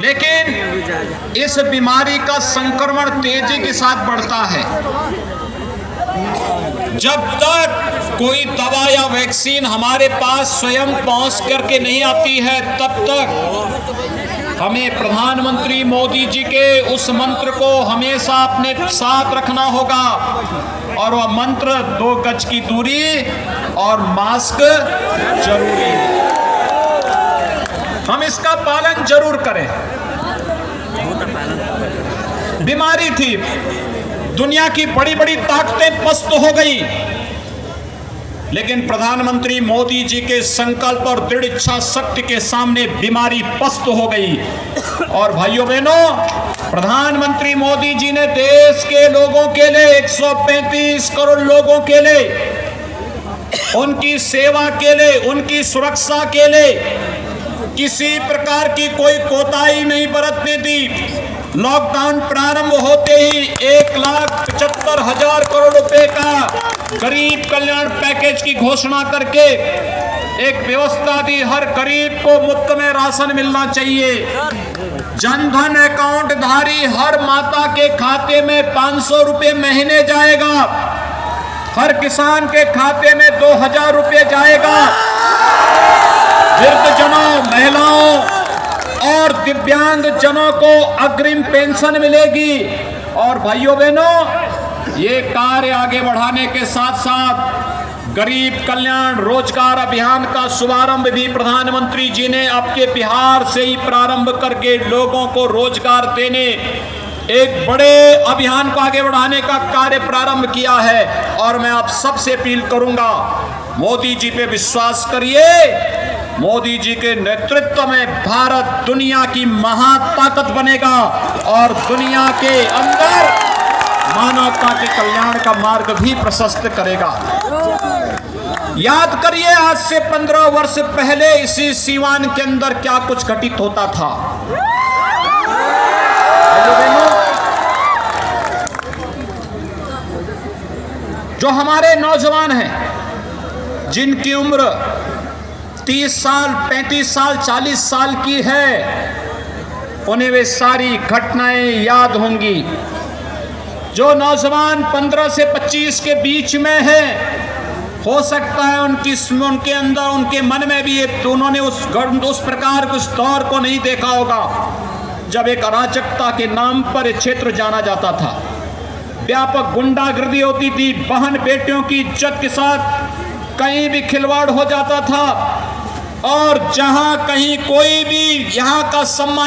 लेकिन इस बीमारी का संक्रमण तेजी के साथ बढ़ता है। जब तक कोई दवा या वैक्सीन हमारे पास स्वयं पहुंच करके नहीं आती है, तब तक हमें प्रधानमंत्री मोदी जी के उस मंत्र को हमेशा अपने साथ रखना होगा, और वह मंत्र 2 गज की दूरी और मास्क जरूरी है। हम इसका पालन जरूर करें। बीमारी थी, दुनिया की बड़ी बड़ी ताकतें पस्त हो गई, लेकिन प्रधानमंत्री मोदी जी के संकल्प और दृढ़ इच्छा शक्ति के सामने बीमारी पस्त हो गई। और भाइयों बहनों, प्रधानमंत्री मोदी जी ने देश के लोगों के लिए, 135 करोड़ लोगों के लिए, उनकी सेवा के लिए, उनकी सुरक्षा के लिए किसी प्रकार की कोई कोताही नहीं बरतने दी। लॉकडाउन प्रारंभ होते ही 1,75,000 करोड़ रुपए का गरीब कल्याण पैकेज की घोषणा करके एक व्यवस्था दी। हर गरीब को मुफ्त में राशन मिलना चाहिए। जनधन अकाउंट धारी हर माता के खाते में 500 रुपए महीने जाएगा। हर किसान के खाते में 2,000 रुपए जाएगा। वृद्धजनों, महिलाओं और दिव्यांग जनों को अग्रिम पेंशन मिलेगी। और भाइयों बहनों, ये कार्य आगे बढ़ाने के साथ साथ गरीब कल्याण रोजगार अभियान का शुभारंभ भी प्रधानमंत्री जी ने आपके बिहार से ही प्रारंभ करके लोगों को रोजगार देने, एक बड़े अभियान को आगे बढ़ाने का कार्य प्रारंभ किया है। और मैं आप सबसे अपील करूंगा, मोदी जी पे विश्वास करिए। मोदी जी के नेतृत्व में भारत दुनिया की महाताकत बनेगा और दुनिया के अंदर मानवता के कल्याण का मार्ग भी प्रशस्त करेगा। याद करिए, आज से 15 वर्ष पहले इसी सीवान के अंदर क्या कुछ घटित होता था। जो हमारे नौजवान हैं, जिनकी उम्र 30 साल, 35 साल, 40 साल की है, उन्हें वे सारी घटनाएं याद होंगी। जो नौजवान 15 से 25 के बीच में हैं, हो सकता है उनके अंदर, उनके मन में भी उन्होंने उस प्रकार के उस दौर को नहीं देखा होगा जब एक अराजकता के नाम पर क्षेत्र जाना जाता था। व्यापक गुंडागर्दी होती थी, बहन बेटियों की इज्जत के साथ कहीं भी खिलवाड़ हो जाता था, और जहां कहीं कोई भी यहाँ का सम्मान